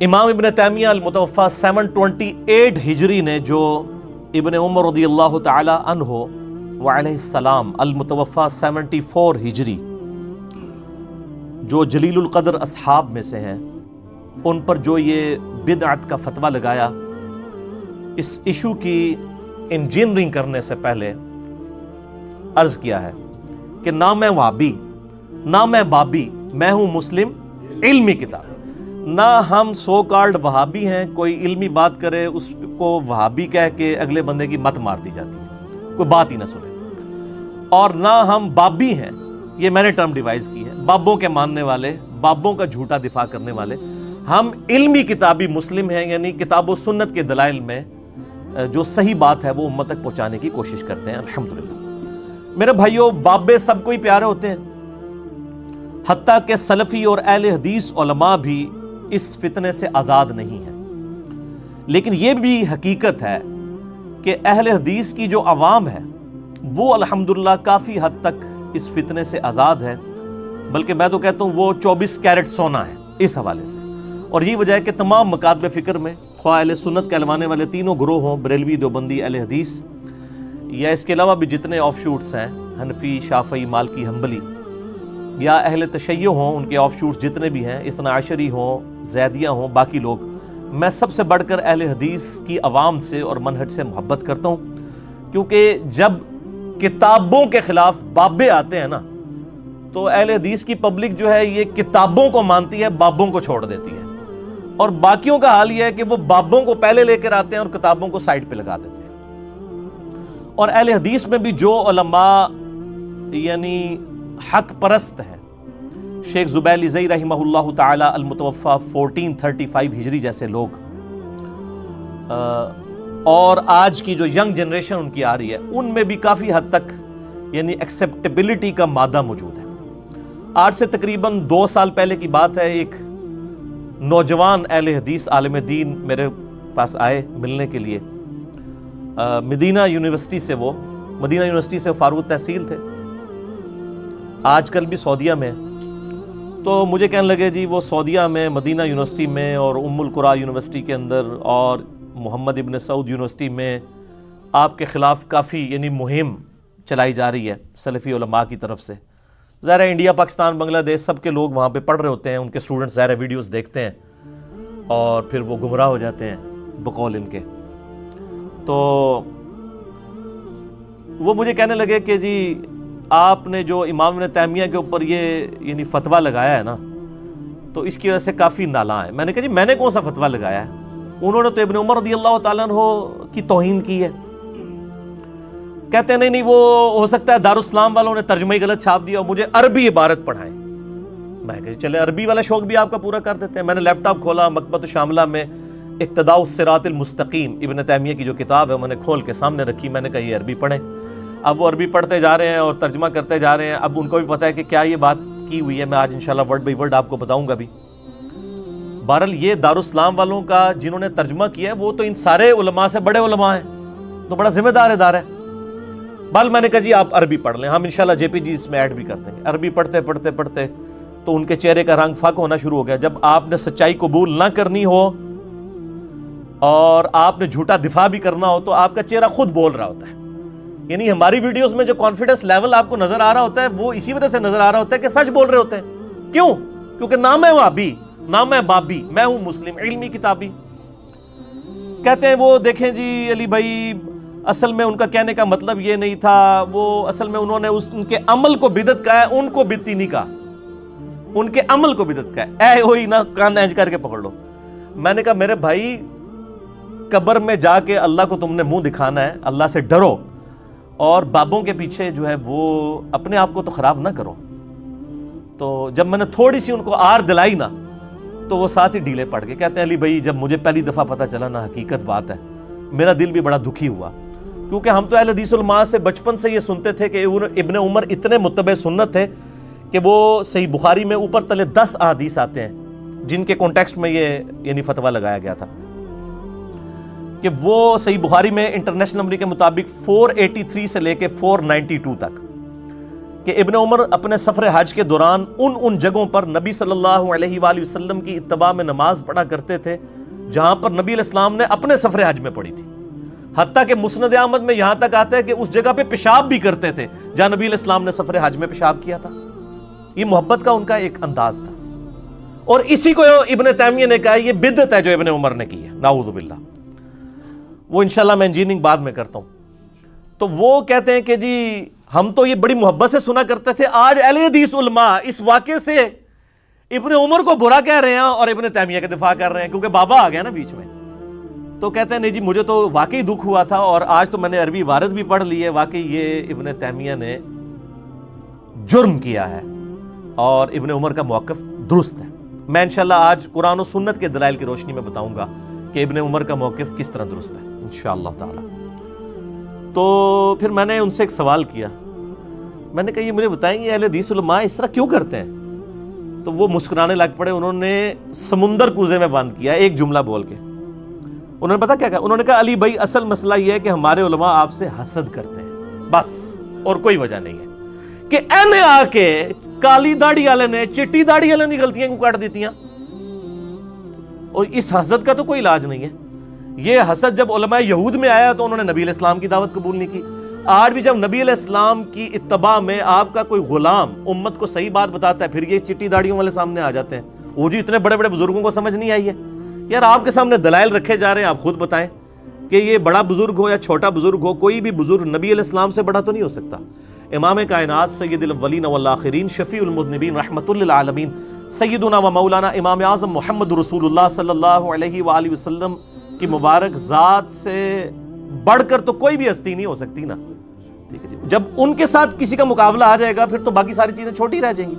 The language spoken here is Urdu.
امام ابن تیمیہ المتوفا 728 ہجری نے جو ابن عمر رضی اللہ تعالی عنہ وعلیہ السلام المتوفا 74 ہجری جو جلیل القدر اصحاب میں سے ہیں، ان پر جو یہ بدعت کا فتویٰ لگایا، اس ایشو کی انجینئرنگ کرنے سے پہلے عرض کیا ہے کہ نہ میں وہابی نہ میں بابی، میں ہوں مسلم علمی کتاب۔ نہ ہم سو کالڈ وہابی ہیں، کوئی علمی بات کرے اس کو وہابی کہہ کے اگلے بندے کی مت مار دی جاتی ہے، کوئی بات ہی نہ سنے۔ اور نہ ہم بابی ہیں، یہ میں نے ٹرم ڈیوائز کی ہے، بابوں کے ماننے والے، بابوں کا جھوٹا دفاع کرنے والے۔ ہم علمی کتابی مسلم ہیں، یعنی کتاب و سنت کے دلائل میں جو صحیح بات ہے وہ امت تک پہنچانے کی کوشش کرتے ہیں، الحمدللہ۔ میرے بھائیوں، بابے سب کو ہی پیارے ہوتے ہیں، حتیٰ کہ سلفی اور اہل حدیث علماء بھی اس فتنے سے آزاد نہیں ہیں۔ لیکن یہ بھی حقیقت ہے کہ اہل حدیث کی جو عوام ہے وہ الحمدللہ کافی حد تک اس فتنے سے آزاد ہے، بلکہ میں تو کہتا ہوں وہ 24 کیرٹ سونا ہے اس حوالے سے۔ اور یہی وجہ ہے کہ تمام مکاتب فکر میں خواہ اہل سنت کہلوانے والے تینوں گروہ ہوں، بریلوی، دیوبندی، اہل حدیث، یا اس کے علاوہ بھی جتنے آف شوٹس ہیں، حنفی، شافعی، مالکی، حنبلی، یا اہل تشیع ہوں، ان کے آف شوٹس جتنے بھی ہیں، اثنا عشری ہوں، زیدیہ ہوں، باقی لوگ، میں سب سے بڑھ کر اہل حدیث کی عوام سے اور منہج سے محبت کرتا ہوں، کیونکہ جب کتابوں کے خلاف بابے آتے ہیں نا تو اہل حدیث کی پبلک جو ہے یہ کتابوں کو مانتی ہے، بابوں کو چھوڑ دیتی ہے۔ اور باقیوں کا حال یہ ہے کہ وہ بابوں کو پہلے لے کر آتے ہیں اور کتابوں کو سائڈ پہ لگا دیتے ہیں۔ اور اہل حدیث میں بھی جو علماء یعنی حق پرست ہیں، شیخ زبیر زئی رحمہ اللہ تعالی المتوفا 1435 ہجری جیسے لوگ، اور آج کی جو ینگ جنریشن ان کی آ رہی ہے، ان میں بھی کافی حد تک یعنی ایکسیپٹیبلٹی کا مادہ موجود ہے۔ آج سے تقریباً 2 سال پہلے کی بات ہے، ایک نوجوان اہل حدیث عالم دین میرے پاس آئے ملنے کے لیے، مدینہ یونیورسٹی سے فاروق تحصیل تھے، آج کل بھی سعودیہ میں۔ تو مجھے کہنے لگے جی وہ سعودیہ میں مدینہ یونیورسٹی میں اور ام القریٰ یونیورسٹی کے اندر اور محمد ابن سعود یونیورسٹی میں آپ کے خلاف کافی یعنی مہم چلائی جا رہی ہے سلفی علماء کی طرف سے۔ ظاہر ہے انڈیا، پاکستان، بنگلہ دیش سب کے لوگ وہاں پہ پڑھ رہے ہوتے ہیں، ان کے اسٹوڈنٹس ظاہر ویڈیوز دیکھتے ہیں اور پھر وہ گمراہ ہو جاتے ہیں بقول ان کے۔ تو وہ مجھے کہنے لگے کہ جی آپ نے جو امام ابن تیمیہ کے اوپر یہ یعنی فتویٰ لگایا ہے نا تو اس کی وجہ سے کافی نالاں ہے۔ میں نے کہا جی میں نے کون سا فتویٰ لگایا ہے؟ انہوں نے تو ابن عمر رضی اللہ تعالیٰ عنہ کی توہین کی ہے۔ کہتے ہیں نہیں وہ ہو سکتا ہے دارالاسلام والوں نے ترجمہ ہی غلط چھاپ دیا اور مجھے عربی عبارت پڑھائیں۔ میں کہا چلے عربی والا شوق بھی آپ کا پورا کر دیتے ہیں۔ میں نے لیپ ٹاپ کھولا، مکتبۃ الشاملہ میں اقتداء الصراط المستقیم ابن تیمیہ کی جو کتاب ہے میں نے کھول کے سامنے رکھی، میں نے کہا یہ عربی پڑھیں۔ اب وہ عربی پڑھتے جا رہے ہیں اور ترجمہ کرتے جا رہے ہیں، اب ان کو بھی پتہ ہے کہ کیا یہ بات کی ہوئی ہے، میں آج انشاءاللہ ورڈ بائی ورڈ آپ کو بتاؤں گا بھی۔ بہرحال یہ دارالاسلام والوں کا جنہوں نے ترجمہ کیا ہے وہ تو ان سارے علماء سے بڑے علماء ہیں، تو بڑا ذمہ دار ادارہ ہے۔ بل میں نے کہا جی آپ عربی پڑھ لیں، ہم انشاءاللہ جے پی جی اس میں ایڈ بھی کرتے ہیں۔ عربی پڑھتے تو ان کے چہرے کا رنگ فاق ہونا شروع ہو گیا۔ جب آپ نے سچائی قبول نہ کرنی ہو اور آپ نے جھوٹا دفاع بھی کرنا ہو تو آپ کا چہرہ خود بول رہا ہوتا ہے۔ یعنی ہماری ویڈیوز میں جو کانفیڈنس لیول آپ کو نظر آ رہا ہوتا ہے وہ اسی وجہ سے نظر آ رہا ہوتا ہے کہ سچ بول رہے ہوتے ہیں۔ کیوں؟ کیونکہ نہ میں وہابی نہ میں بابی، میں ہوں مسلم علمی کتابی۔ کہتے ہیں وہ دیکھیں جی علی بھائی اصل میں ان کا کہنے کا مطلب یہ نہیں تھا، وہ اصل میں انہوں نے ان کے عمل کو بدعت کہا ہے، ان کو بدعتی نہیں کہا، ان کے عمل کو بدعت کہا ہے۔ اے ہوئی نہ کان اینج کر کے پکڑ لو۔ میں نے کہا میرے بھائی قبر میں جا کے اللہ کو تم نے منہ دکھانا ہے، اللہ سے ڈرو اور بابوں کے پیچھے جو ہے وہ اپنے آپ کو تو خراب نہ کرو۔ تو جب میں نے تھوڑی سی ان کو آر دلائی نا تو وہ ساتھ ہی ڈھیلے پڑ گئے۔ کہتے ہیں علی بھائی جب مجھے پہلی دفعہ پتہ چلا نا حقیقت بات ہے، میرا دل بھی بڑا دکھی ہوا، کیونکہ ہم تو اہل حدیث علماء سے بچپن سے یہ سنتے تھے کہ ابن عمر اتنے متبع سنت تھے کہ وہ صحیح بخاری میں اوپر تلے 10 احادیث آتے ہیں جن کے کانٹیکسٹ میں یہ یعنی فتویٰ لگایا گیا تھا کہ وہ صحیح بخاری میں انٹرنیشنل نمبر کے مطابق 483 سے لے کے 492 تک کہ ابن عمر اپنے سفر حج کے دوران ان جگہوں پر نبی صلی اللہ علیہ وآلہ وسلم کی اتباع میں نماز پڑھا کرتے تھے جہاں پر نبی علیہ السلام نے اپنے سفر حج میں پڑھی تھی، حتیٰ کہ مسند احمد میں یہاں تک آتا ہے کہ اس جگہ پہ پیشاب بھی کرتے تھے جہاں نبی علیہ السلام نے سفر حج میں پیشاب کیا تھا۔ یہ محبت کا ان کا ایک انداز تھا، اور اسی کو ابن تیمیہ نے کہا یہ بدعت ہے جو ابن عمر نے کی ہے، نعوذ باللہ۔ وہ انشاءاللہ میں انجینئرنگ بعد میں کرتا ہوں۔ تو وہ کہتے ہیں کہ جی ہم تو یہ بڑی محبت سے سنا کرتے تھے، آج اہل حدیث علماء اس واقعے سے ابن عمر کو برا کہہ رہے ہیں اور ابن تیمیہ کا دفاع کر رہے ہیں کیونکہ بابا آ گیا نا بیچ میں۔ تو کہتے ہیں نہیں جی مجھے تو واقعی دکھ ہوا تھا، اور آج تو میں نے عربی عبارت بھی پڑھ لی ہے، واقعی یہ ابن تیمیہ نے جرم کیا ہے اور ابن عمر کا موقف درست ہے۔ میں انشاءاللہ آج قرآن و سنت کے دلائل کی روشنی میں بتاؤں گا کہ ابن عمر کا موقف کس طرح درست ہے انشاءاللہ تعالی۔ تو پھر میں نے ان سے ایک سوال کیا، میں نے کہا یہ مجھے بتائیں گے اہل حدیث علماء اس طرح کیوں کرتے ہیں؟ تو وہ مسکرانے لگ پڑے، انہوں نے سمندر کوزے میں بند کیا ایک جملہ بول کے۔ انہوں نے پتا کیا کہا؟ انہوں نے کہا علی بھائی اصل مسئلہ یہ ہے کہ ہمارے علماء آپ سے حسد کرتے ہیں، بس اور کوئی وجہ نہیں ہے کہ اینے آ کے کالی داڑھی والے نے چٹی داڑھی والے کی غلطیاں کو کاٹ دیتی ہیں، اور اس حسد کا تو کوئی علاج نہیں ہے۔ یہ حسد جب علماء یہود میں آیا تو انہوں نے نبی علیہ السلام کی دعوت قبول نہیں کی۔ آج بھی جب نبی علیہ السلام کی اتباع میں آپ کا کوئی غلام امت کو صحیح بات بتاتا ہے، پھر یہ چٹی داڑھیوں والے سامنے آ جاتے ہیں، وہ جی اتنے بڑے بڑے بزرگوں کو سمجھ نہیں آئی ہے۔ یار آپ کے سامنے دلائل رکھے جا رہے ہیں، آپ خود بتائیں کہ یہ بڑا بزرگ ہو یا چھوٹا بزرگ ہو، کوئی بھی بزرگ نبی علیہ السلام سے بڑا تو نہیں ہو سکتا۔ امام کائنات سید الاولین والآخرین شفیع المذنبین رحمۃ للعالمین سیدنا و مولانا امام اعظم محمد رسول اللہ صلی اللہ علیہ وآلہ وسلم کی مبارک ذات سے بڑھ کر تو کوئی بھی ہستی نہیں ہو سکتی نا، ٹھیک ہے جی۔ جب ان کے ساتھ کسی کا مقابلہ آ جائے گا پھر تو باقی ساری چیزیں چھوٹی رہ جائیں گی۔